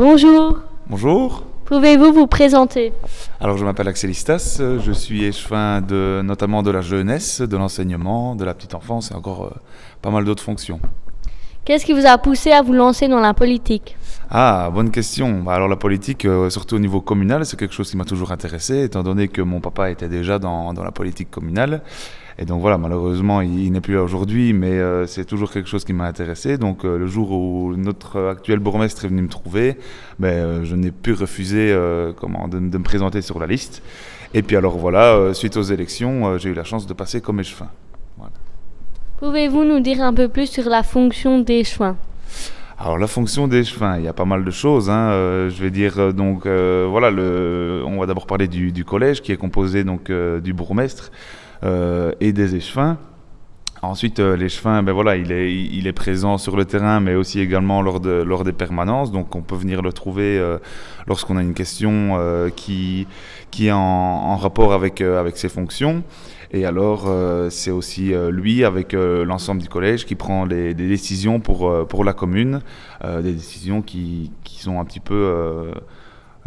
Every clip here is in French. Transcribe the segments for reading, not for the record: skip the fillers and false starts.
Bonjour, Bonjour, pouvez-vous vous présenter? alors je m'appelle Axel Istas, je suis échevin notamment de la jeunesse, de l'enseignement, de la petite enfance et encore pas mal d'autres fonctions. Qu'est-ce qui vous a poussé à vous lancer dans la politique? Ah, bonne question. Alors la politique, surtout au niveau communal, c'est quelque chose qui m'a toujours intéressé, étant donné que mon papa était déjà dans la politique communale. Et donc voilà, malheureusement, il n'est plus là aujourd'hui, mais c'est toujours quelque chose qui m'a intéressé. Donc le jour où notre actuel bourgmestre est venu me trouver, je n'ai pu refuser de me présenter sur la liste. Et puis alors voilà, suite aux élections, j'ai eu la chance de passer comme échevin. Voilà. Pouvez-vous nous dire un peu plus sur la fonction d'échevin? Alors la fonction d'échevin, il y a pas mal de choses, hein. Je vais dire voilà, on va d'abord parler du collège qui est composé donc du bourgmestre et des échevins. Ensuite, l'échevin, voilà, il est présent sur le terrain, mais aussi également lors des permanences. Donc, on peut venir le trouver lorsqu'on a une question qui est en rapport avec ses fonctions. Et alors, c'est aussi lui, avec l'ensemble du collège, qui prend des décisions pour la commune, des décisions qui sont un petit peu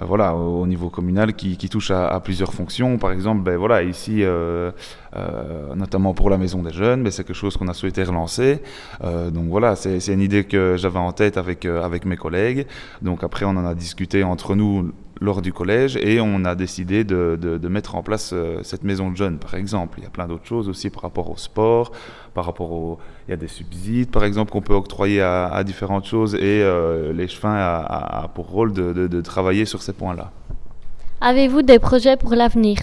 voilà, au niveau communal qui touche à plusieurs fonctions. Par exemple, voilà, ici, notamment pour la maison des jeunes, c'est quelque chose qu'on a souhaité relancer. Donc voilà, c'est une idée que j'avais en tête avec mes collègues. Donc après, on en a discuté entre nous lors du collège et on a décidé de mettre en place cette maison de jeunes, par exemple. Il y a plein d'autres choses aussi par rapport au sport, il y a des subsides, par exemple, qu'on peut octroyer à différentes choses et l'échevin a pour rôle de travailler sur ces points-là. Avez-vous des projets pour l'avenir?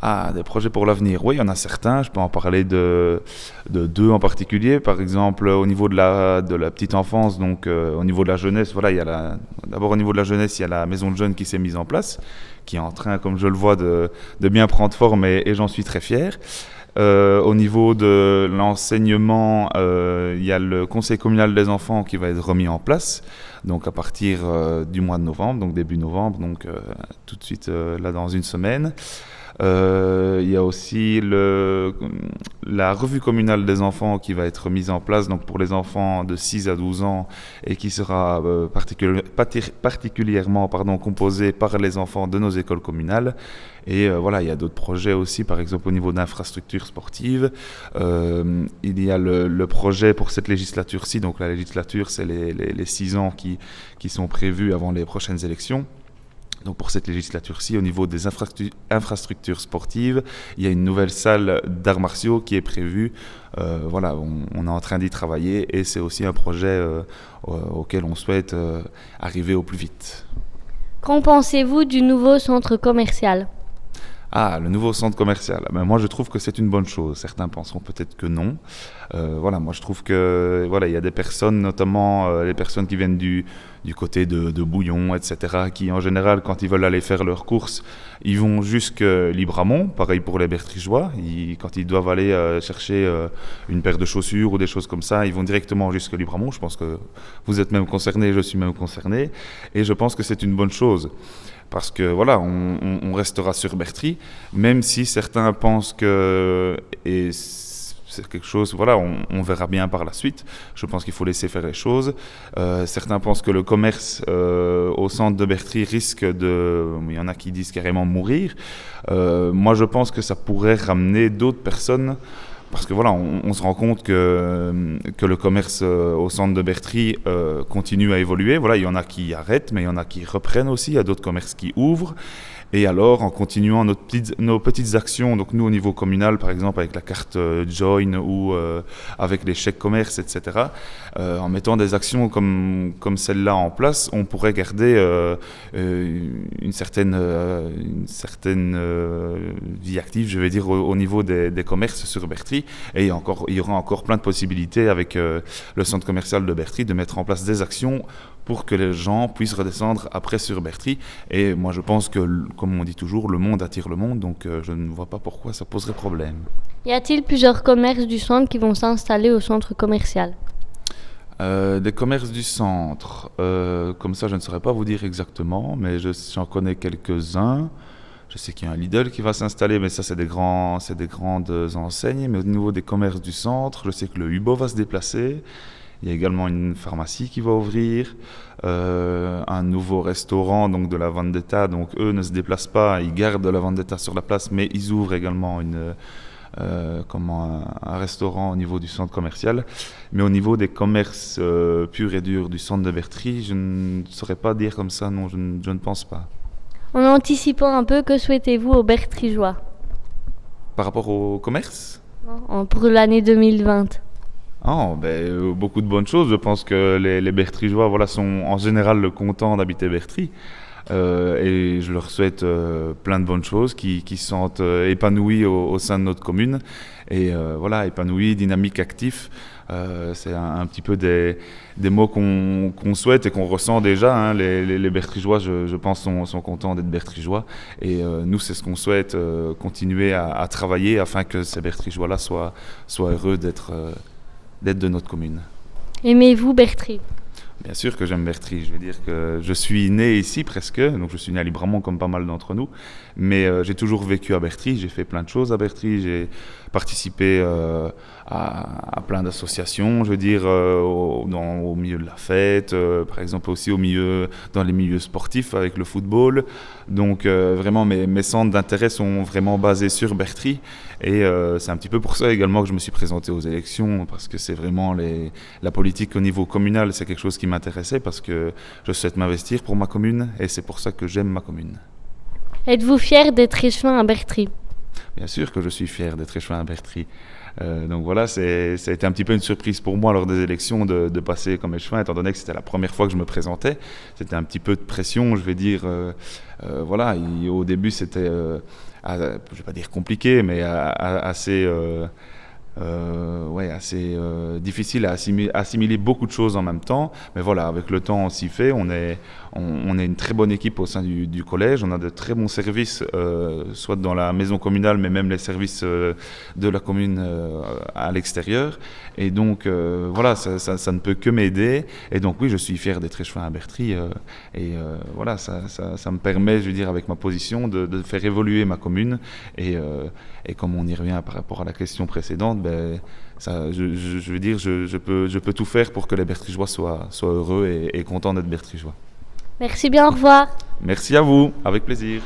Ah, des projets pour l'avenir. Oui, il y en a certains. Je peux en parler de deux en particulier. Par exemple, au niveau de la petite enfance, donc au niveau de la jeunesse, voilà, d'abord au niveau de la jeunesse, il y a la maison de jeunes qui s'est mise en place, qui est en train, comme je le vois, de bien prendre forme et j'en suis très fier. Au niveau de l'enseignement, il y a le conseil communal des enfants qui va être remis en place, donc à partir du mois de novembre, donc début novembre, donc tout de suite là dans une semaine. Il y a aussi la revue communale des enfants qui va être mise en place donc pour les enfants de 6 à 12 ans et qui sera particulièrement composée par les enfants de nos écoles communales. Et voilà, il y a d'autres projets aussi, par exemple au niveau d'infrastructures sportives. Il y a le projet pour cette législature-ci, donc la législature, c'est les 6 ans qui sont prévus avant les prochaines élections. Donc pour cette législature-ci, au niveau des infrastructures sportives, il y a une nouvelle salle d'arts martiaux qui est prévue. Voilà, on est en train d'y travailler et c'est aussi un projet auquel on souhaite arriver au plus vite. Qu'en pensez-vous du nouveau centre commercial? Ah, le nouveau centre commercial. Moi, je trouve que c'est une bonne chose. Certains penseront peut-être que non. Voilà, moi, je trouve que voilà, il y a des personnes, notamment les personnes qui viennent du côté de Bouillon, etc., qui en général, quand ils veulent aller faire leurs courses, ils vont jusque Libramont. Pareil pour les Bertrigeois. Quand ils doivent aller chercher une paire de chaussures ou des choses comme ça, ils vont directement jusque Libramont. Je pense que vous êtes même concerné, je suis même concerné, et je pense que c'est une bonne chose. Parce que voilà, on restera sur Bertry, même si certains pensent que, et c'est quelque chose, voilà, on verra bien par la suite. Je pense qu'il faut laisser faire les choses. Certains pensent que le commerce au centre de Bertry risque il y en a qui disent carrément mourir. Moi, je pense que ça pourrait ramener d'autres personnes. Parce que voilà, on se rend compte que le commerce au centre de Bertry continue à évoluer. Voilà, il y en a qui arrêtent, mais il y en a qui reprennent aussi. Il y a d'autres commerces qui ouvrent. Et alors, en continuant nos petites actions, donc nous au niveau communal, par exemple avec la carte Join ou avec les chèques commerce, etc., en mettant des actions comme celle-là en place, on pourrait garder une certaine vie active, je vais dire, au niveau des commerces sur Bertry. Et il y aura encore plein de possibilités avec le centre commercial de Bertry de mettre en place des actions pour que les gens puissent redescendre après sur Bertry. Et moi, je pense que, comme on dit toujours, le monde attire le monde, donc je ne vois pas pourquoi ça poserait problème. Y a-t-il plusieurs commerces du centre qui vont s'installer au centre commercial? Des commerces du centre, comme ça, je ne saurais pas vous dire exactement, mais j'en connais quelques-uns. Je sais qu'il y a un Lidl qui va s'installer, mais ça, c'est des grandes enseignes. Mais au niveau des commerces du centre, je sais que le Hubo va se déplacer. Il y a également une pharmacie qui va ouvrir, un nouveau restaurant donc de la Vendetta. Donc eux ne se déplacent pas, ils gardent la Vendetta sur la place, mais ils ouvrent également un restaurant au niveau du centre commercial. Mais au niveau des commerces purs et durs du centre de Bertry, je ne saurais pas dire comme ça, non, je ne pense pas. En anticipant un peu, que souhaitez-vous aux Bertrygeois Par rapport au commerce? pour l'année 2020? Beaucoup de bonnes choses. Je pense que les Bertrygeois sont en général contents d'habiter Bertry. Et je leur souhaite plein de bonnes choses, qui se sentent épanouis au sein de notre commune. Et épanouis, dynamiques, actifs. C'est un petit peu des mots qu'on souhaite et qu'on ressent déjà. Hein. Les Bertrygeois, je pense, sont contents d'être Bertrygeois. Et nous, c'est ce qu'on souhaite, continuer à travailler afin que ces Bertrygeois-là soient heureux d'être de notre commune. Aimez-vous Bertry? Bien sûr que j'aime Bertry. Je veux dire que je suis né ici presque, donc je suis né à Libramont comme pas mal d'entre nous, mais j'ai toujours vécu à Bertry. J'ai fait plein de choses à Bertry. J'ai participé à plein d'associations, je veux dire, au milieu de la fête, par exemple aussi dans les milieux sportifs avec le football. Donc vraiment mes centres d'intérêt sont vraiment basés sur Bertry, et c'est un petit peu pour ça également que je me suis présenté aux élections, parce que c'est vraiment la politique au niveau communal, c'est quelque chose qui m'intéressait, parce que je souhaite m'investir pour ma commune, et c'est pour ça que j'aime ma commune. Êtes-vous fier d'être échevin à Bertry? Bien sûr que je suis fier d'être échevin à Bertry. Donc voilà, ça a été un petit peu une surprise pour moi lors des élections de passer comme échevin, étant donné que c'était la première fois que je me présentais. C'était un petit peu de pression, je vais dire. Au début, c'était, je ne vais pas dire compliqué, mais assez difficile à assimiler beaucoup de choses en même temps. Mais voilà, avec le temps, on s'y fait. On est une très bonne équipe au sein du collège. On a de très bons services, soit dans la maison communale, mais même les services de la commune à l'extérieur. Et donc, ça ne peut que m'aider. Et donc, oui, je suis fier d'être échevin à Bertry. Ça me permet, je veux dire, avec ma position, de faire évoluer ma commune. Et comme on y revient par rapport à la question précédente, je veux dire, je peux tout faire pour que les Bertrygeois soient heureux et contents d'être Bertrygeois. Merci bien, au revoir. Merci à vous, avec plaisir.